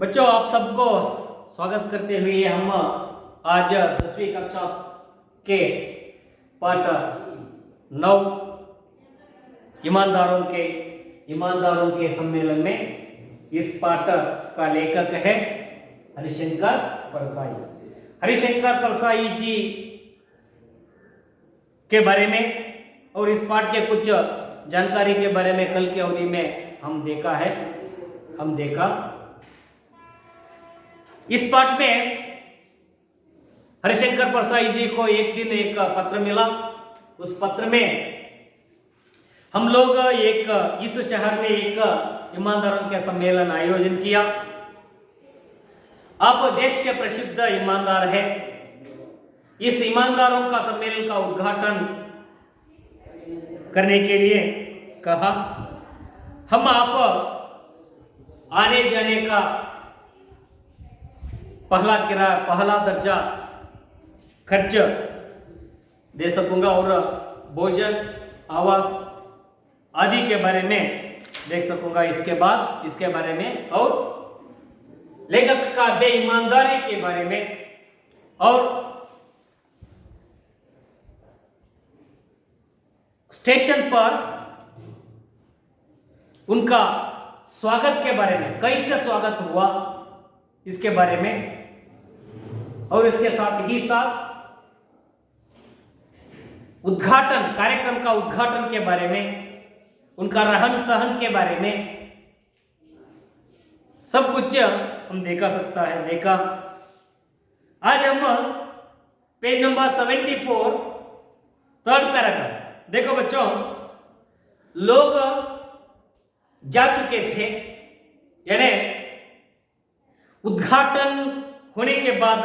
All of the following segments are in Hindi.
बच्चों, आप सबको स्वागत करते हुए हम आज 10वीं कक्षा के पाठ 9 ईमानदारों के सम्मेलन में इस पाठ का लेखक है हरिशंकर परसाई। हरिशंकर परसाई जी के बारे में और इस पाठ के कुछ जानकारी के बारे में कल की अवधि में हम देखा। इस पाठ में हरिशंकर परसाई जी को एक दिन एक पत्र मिला। उस पत्र में हम लोग इस शहर में एक ईमानदारों के सम्मेलन आयोजन किया। आप देश के प्रसिद्ध ईमानदार हैं। इस ईमानदारों का सम्मेलन का उद्घाटन करने के लिए कहा। हम आप आने जाने का पहला दर्जा खर्च दे सकूंगा और भोजन आवास आदि के बारे में देख सकूंगा। इसके बारे में और लेखक का बेईमानदारी के बारे में और स्टेशन पर उनका स्वागत के बारे में, कैसे स्वागत हुआ इसके बारे में, और इसके साथ ही कार्यक्रम का उद्घाटन के बारे में, उनका रहन सहन के बारे में सब कुछ हम देखा। आज हम पेज नंबर 74 थर्ड पैराग्राफ देखो बच्चों। लोग जा चुके थे, यानी उद्घाटन होने के बाद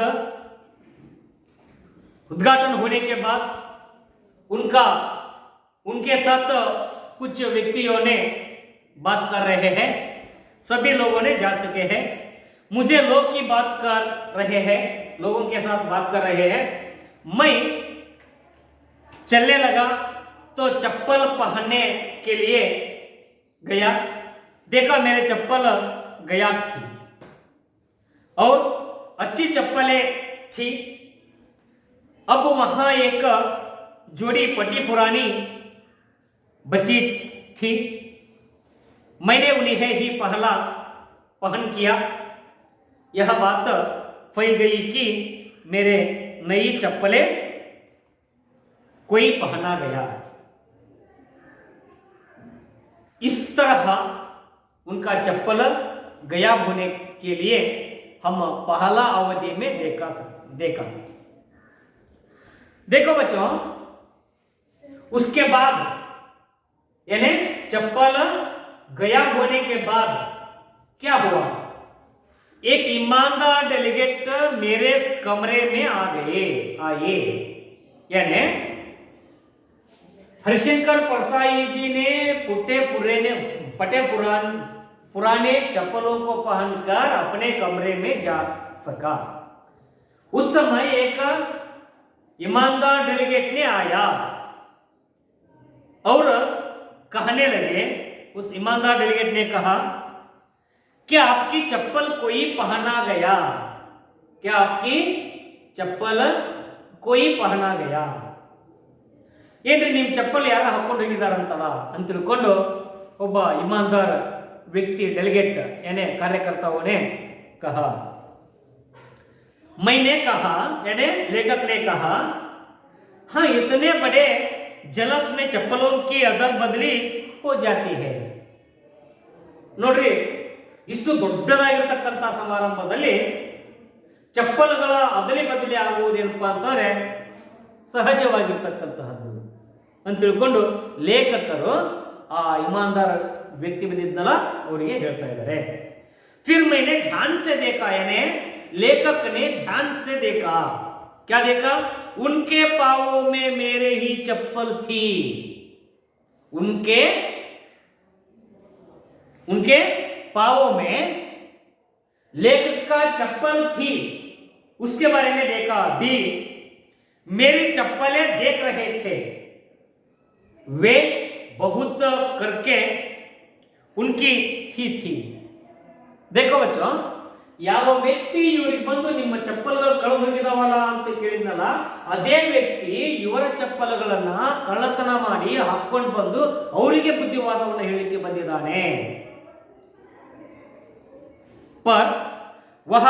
उनके साथ कुछ व्यक्तियों ने बात कर रहे हैं। सभी लोगों ने जा चुके हैं। मुझे लोगों के साथ बात कर रहे हैं। मैं चलने लगा तो चप्पल पहनने के लिए गया। देखा मेरे चप्पल गायब थी और अच्छी चप्पलें थी। अब वहां एक जोड़ी पटी पुरानी बची थी। मैंने उन्हें ही पहन किया। यह बात फैल गई कि मेरे नई चप्पलें कोई पहना गया। इस तरह उनका चप्पल गायब होने के लिए हम पहला अवधि में देखा। देखो बच्चों, उसके बाद यानी चप्पल गायब होने के बाद क्या हुआ? एक ईमानदार डेलीगेट मेरे कमरे में आए। यानी हरिशंकर परसाई जी ने पुराने चप्पलों को पहनकर अपने कमरे में जा सका। उस समय एक ईमानदार डेलीगेट ने आया और कहने लगे, उस ईमानदार डेलीगेट ने कहा, क्या आपकी चप्पल कोई पहना गया? क्या आपकी चप्पल कोई पहना गया? ಏನ್ರಿ ನಿಮ್ಮ ಚಪ್ಪಲ್ ಯಾರ ಹಾಕೊಂಡು ಹೋಗಿದಾರಂತಲ್ಲ ಅಂತ ತಿಳ್ಕೊಂಡು ಒಬ್ಬ ಇಮಾನ್ದಾರ್ व्यक्ति डेलीगेट यानी कार्यकर्ताओं ने कहा। मैंने कहा यानी लेखक ने कहा, हाँ, इतने बड़े जलस में चप्पलों की अदल बदली हो जाती है। ನೋಡ್ರಿ, ಇಷ್ಟು ದೊಡ್ಡದಾಗಿರತಕ್ಕಂತ ಸಮಾರಂಭದಲ್ಲಿ ಚಪ್ಪಲುಗಳ ಅದಲಿ ಬದಲಿ ಆಗುವುದೇನಪ್ಪ ಅಂತಂದ್ರೆ ಸಹಜವಾಗಿರ್ತಕ್ಕಂತಹದ್ದು ಅಂತ ತಿಳ್ಕೊಂಡು ಲೇಖಕರು ಆ ಇಮಾನ್ದಾರ್ व्यक्ति ಬಂದಿದ್ದಲ್ಲ ಅವರಿಗೆ ಹೇಳ್ತಾ ಇದ್ದಾರೆ। फिर मैंने ध्यान से देखा, यानी लेखक ने ध्यान से देखा। क्या देखा? उनके पांवों में मेरे ही चप्पल थी। उनके पांवों में लेखक का चप्पल थी। उसके बारे में देखा भी। मेरी चप्पलें देख रहे थे। वे बहुत करके उनकी ही थी। देखो बच्चों, ಯಾವ ವ್ಯಕ್ತಿ ಇವ್ರಿಗೆ ಬಂದು ನಿಮ್ಮ ಚಪ್ಪಲ್ಗಳು ಕಳೆದು ಹೋಗಿದಾವಲ್ಲ ಅಂತ ಕೇಳಿದ್ನಲ್ಲ, ಅದೇ ವ್ಯಕ್ತಿ ಇವರ ಚಪ್ಪಲ್ಗಳನ್ನ ಕಳ್ಳತನ ಮಾಡಿ ಹಾಕೊಂಡು ಬಂದು ಅವರಿಗೆ ಬುದ್ಧಿವಾದವನ್ನು ಹೇಳಿಕೆ ಬಂದಿದ್ದಾನೆ. पर वह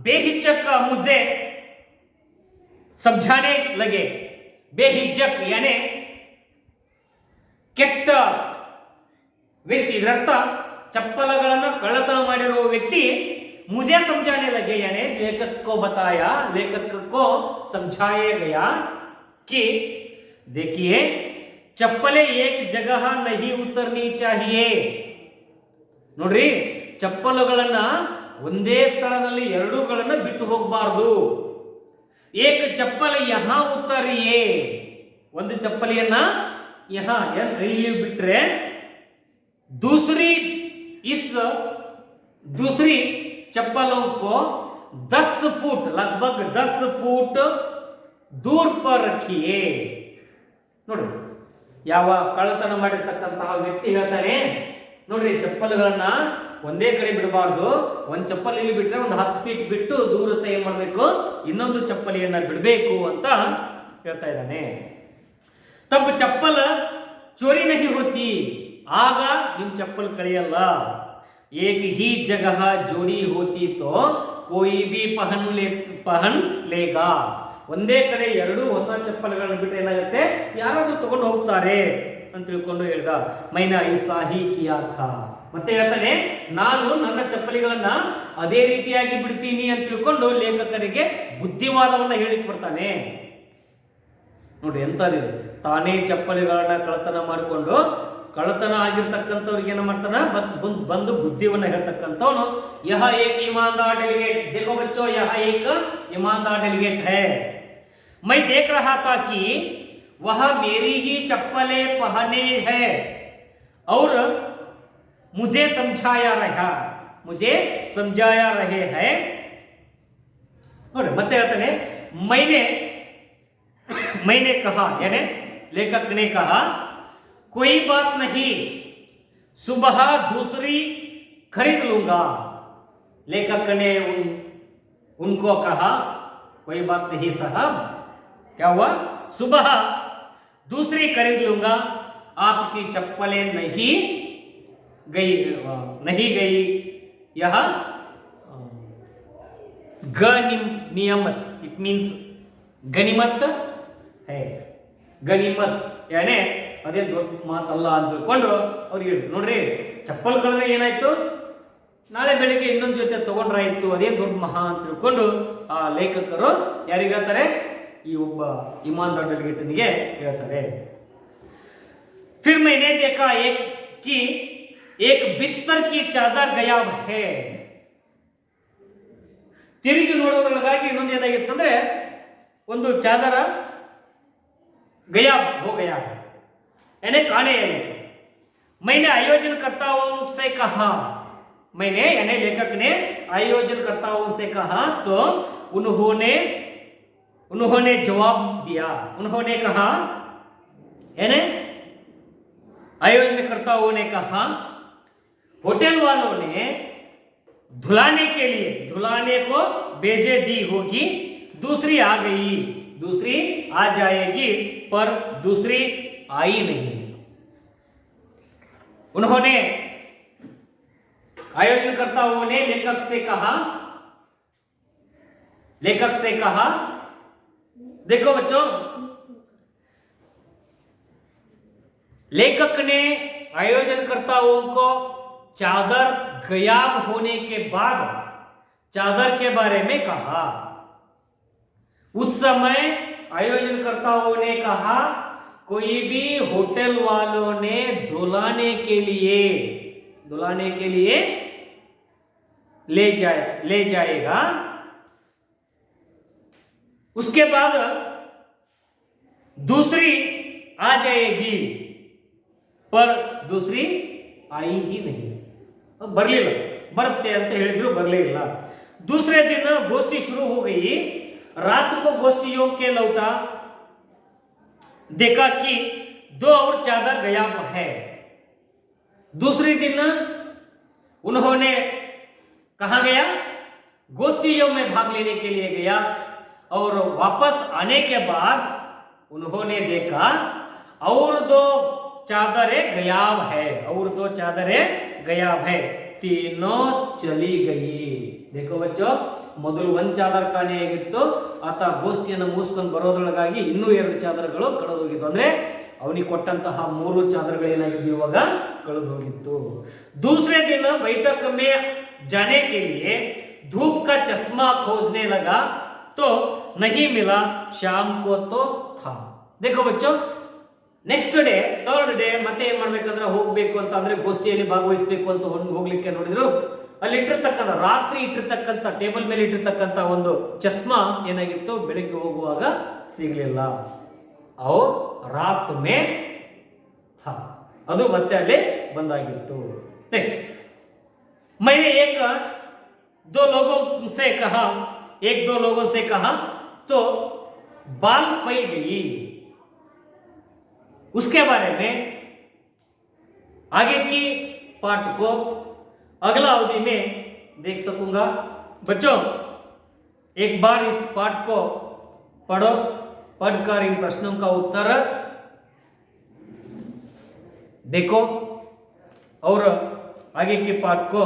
बेहिचक मुझे समझाने लगे. बेहिचक यानी ಕೆಟ್ಟ ವ್ಯಕ್ತಿ, ಇದರರ್ಥ ಚಪ್ಪಲಗಳನ್ನು ಕಳ್ಳತನ ಮಾಡಿರುವ ವ್ಯಕ್ತಿ मुझे समझाने लगे यानी लेखक को बताया, लेखक को समझाया गया कि देखिए चप्पलें एक जगह नहीं उतरनी चाहिए. ನೋಡ್ರಿ, ಚಪ್ಪಲುಗಳನ್ನ ಒಂದೇ ಸ್ಥಳದಲ್ಲಿ ಎರಡೂಗಳನ್ನ ಬಿಟ್ಟು ಹೋಗಬಾರದು. ಏಕ ಚಪ್ಪಲ್ ಯಹಾ ಉತ್ತರಿಯೇ, ಒಂದು ಚಪ್ಪಲಿಯನ್ನ ಯಹಾ ಇಲ್ಲಿ ಬಿಟ್ರೆ दूसरी चप्पलों को 10 फुट लगभग 10 फुट दूर पर रखिए. ನೋಡ್ರಿ, ಯಾವ ಕಳ್ಳತನ ಮಾಡಿರ್ತಕ್ಕಂತಹ ವ್ಯಕ್ತಿ ಹೇಳ್ತಾನೆ, ನೋಡ್ರಿ ಚಪ್ಪಲ್ಗಳನ್ನ ಒಂದೇ ಕಡೆ ಬಿಡಬಾರ್ದು. ಒಂದು ಚಪ್ಪಲ್ ಇಲ್ಲಿ ಬಿಟ್ರೆ ಒಂದು 10 ಫೀಟ್ ಬಿಟ್ಟು ದೂರತೆ ಏನ್ ಮಾಡಬೇಕು, ಇನ್ನೊಂದು ಚಪ್ಪಲಿಯನ್ನ ಬಿಡಬೇಕು ಅಂತ ಹೇಳ್ತಾ ಇದ್ದಾನೆ. ತಬ್ ಚಪ್ಪಲ್ ಚೋರಿ ನಹಿ ಹೋತಿ, ಆಗ ನಿಮ್ ಚಪ್ಪಲ್ ಕಳೆಯಲ್ಲ. एक ही जगह जोड़ी होती तो कोई भी पहन लेगा. ಒಂದೇ ಕಡೆ ಎರಡು ಹೊಸ ಚಪ್ಪಲ್ಗಳನ್ನು ಬಿಟ್ಟರೆ ಏನಾಗುತ್ತೆ, ಯಾರಾದ್ರೂ ತಗೊಂಡು ಹೋಗ್ತಾರೆ ಅಂತ ತಿಳ್ಕೊಂಡು ಹೇಳ್ದ. ಮೈನಾ ಐಸಾ ಹಿ ಕಿಯಾ ಥಾ, ಮತ್ತೆ ಹೇಳ್ತಾನೆ ನಾನು ನನ್ನ ಚಪ್ಪಲಿಗಳನ್ನ ಅದೇ ರೀತಿಯಾಗಿ ಬಿಡ್ತೀನಿ ಅಂತ ತಿಳ್ಕೊಂಡು ಲೇಖಕರಿಗೆ ಬುದ್ಧಿವಾದವನ್ನ ಹೇಳಿಕ್ ಬರ್ತಾನೆ. ನೋಡ್ರಿ ಎಂತದಿದೆ, ತಾನೇ ಚಪ್ಪಲಿಗಳನ್ನ ಕಳ್ಳತನ ಮಾಡಿಕೊಂಡು ಕಳ್ಳತನ ಆಗಿರ್ತಕ್ಕಂಥವ್ರಿಗೆ ಏನ ಮಾಡ್ತಾನ, ಬಂದು ಬುದ್ಧಿವನ್ನ ಹೇಳ್ತಕ್ಕಂಥವನು ಯಹ ಏಕ್ ईमानदार डेलीगेट. देखो बच्चों, यह एक ईमानदार डेलीगेट है. मैं देख रहा था कि वह मेरी ही चप्पलें पहने है और मुझे समझाया रहे हैं. ಮತ್ತೆ ಹೇಳ್ತಾನೆ मैंने कहा, यानी लेखक ने कहा कोई बात नहीं, सुबह दूसरी खरीद लूंगा. लेखक ने उनको कहा कोई बात नहीं साहब, क्या हुआ, सुबह दूसरी खरीद लूंगा. आपकी चप्पलें नहीं गई. यह गनिमत, इट मीन्स गनिमत है. गनिमत यानी ಅದೇ ದೊಡ್ಡ ಮಾತಲ್ಲ ಅಂತ ತಿಳ್ಕೊಂಡು ಅವ್ರಿಗೆ ಹೇಳಿ, ನೋಡ್ರಿ ಚಪ್ಪಲ್ ಕಳೆದ್ರೆ ಏನಾಯ್ತು, ನಾಳೆ ಬೆಳಿಗ್ಗೆ ಇನ್ನೊಂದು ಜೊತೆ ತಗೊಂಡ್ರಾಯ್ತು, ಅದೇ ದೊಡ್ಡ ಮಹಾ ಅಂತ ತಿಳ್ಕೊಂಡು ಆ ಲೇಖಕರು ಯಾರಿಗೆ ಹೇಳ್ತಾರೆ, ಈ ಒಬ್ಬ ईमानदार डेलीगेटನಿಗೆ ಹೇಳ್ತಾರೆ. फिर मैंने देखा कि एक बिस्तर की चादर गायब है. ತಿರುಗಿ ನೋಡೋದ್ರೊಳಗಾಗಿ ಇನ್ನೊಂದು ಏನಾಗಿತ್ತಂದ್ರೆ ಒಂದು ಚಾದರ ಗಯಾಬ್ ಹೋ ಗಯಾ, यानी काने. मैंने आयोजनकर्ताओं से कहा, मैंने यानी लेखक ने आयोजनकर्ताओं से कहा तो उन्होंने जवाब दिया. उन्होंने कहा यानी आयोजनकर्ताओं ने कहा होटल वालों ने धुलाने को भेजे दी होगी, दूसरी आ गई, दूसरी आ जाएगी, पर दूसरी आई नहीं. उन्होंने आयोजनकर्ताओं ने लेखक से कहा देखो बच्चों, लेखक ने आयोजनकर्ताओं को चादर गायब होने के बाद चादर के बारे में कहा. उस समय आयोजनकर्ताओं ने कहा कोई भी होटल वालों ने धुलाने के लिए ले जाएगा, उसके बाद दूसरी आ जाएगी, पर दूसरी आई ही नहीं. बरलिಲ್ಲ, बरते ಅಂತ ಹೇಳಿದ್ರು बरले ಇಲ್ಲ. दूसरे दिन गोष्ठी शुरू हो गई. रात को गोष्ठियों के लौटा, देखा कि 2 और चादर गायब है. दूसरे दिन उन्होंने कहां गया, गोष्ठियों में भाग लेने के लिए गया और वापस आने के बाद उन्होंने देखा और दो चादरें गायब है, और दो चादरें गायब है, तीनों चली गई। देखो बच्चों, ಮೊದಲು ಒಂದು ಚಾದರ್ ಕಾಣೆಯಾಗಿತ್ತು, ಆತ ಗೋಷ್ಠಿಯನ್ನು ಮುಗಿಸ್ಕೊಂಡು ಬರೋದ್ರೊಳಗಾಗಿ ಇನ್ನೂ 2 ಚಾದರ್ಗಳು ಕಳೆದು ಹೋಗಿತ್ತು. ಅಂದ್ರೆ ಅವನಿಗೆ ಕೊಟ್ಟಂತಹ 3 ಚಾದರ್ಗಳು ಏನಾಗಿದ್ದು ಇವಾಗ ಕಳೆದು ಹೋಗಿತ್ತು. दूसरे दिन बैठक में जाने के लिए धूप का चश्मा खोजने लगा तो नहीं मिला, शाम को तो था. देखो बच्चों, ನೆಕ್ಸ್ಟ್ ಡೇ ಥರ್ಡ್ ಡೇ ಮತ್ತೆ ಏನ್ ಮಾಡ್ಬೇಕಂದ್ರೆ ಹೋಗ್ಬೇಕು ಅಂತ ಅಂದ್ರೆ ಗೋಷ್ಠಿಯಲ್ಲಿ ಭಾಗವಹಿಸಬೇಕು ಅಂತ ಹೋಗ್ಲಿಕ್ಕೆ ನೋಡಿದ್ರು, ಅಲ್ಲಿ ಇಟ್ಟಿರ್ತಕ್ಕಂಥ ರಾತ್ರಿ ಇಟ್ಟಿರ್ತಕ್ಕಂಥ ಟೇಬಲ್ ಮೇಲೆ ಇಟ್ಟಿರ್ತಕ್ಕಂಥ ಒಂದು ಚಸ್ಮಾ ಏನಾಗಿತ್ತು ಬೆಳಿಗ್ಗೆ ಹೋಗುವಾಗ ಸಿಗ್ಲಿಲ್ಲ. ಅವ್ರು ರಾತ್ ಮೇ ಥಾ, ಅದು ಮತ್ತೆ ಅಲ್ಲಿ ಬಂದಾಗಿತ್ತು. नेक्स्ट, मैंने एक दो लोगों से कहा तो बाल फैल गई. उसके बारे में आगे की पार्ट को अगला अवधि में देख सकूंगा. बच्चों, एक बार इस पार्ट को पढ़ो, पढ़कर इन प्रश्नों का उत्तर देखो और आगे के पार्ट को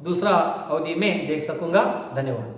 दूसरा अवधि में देख सकूंगा. धन्यवाद.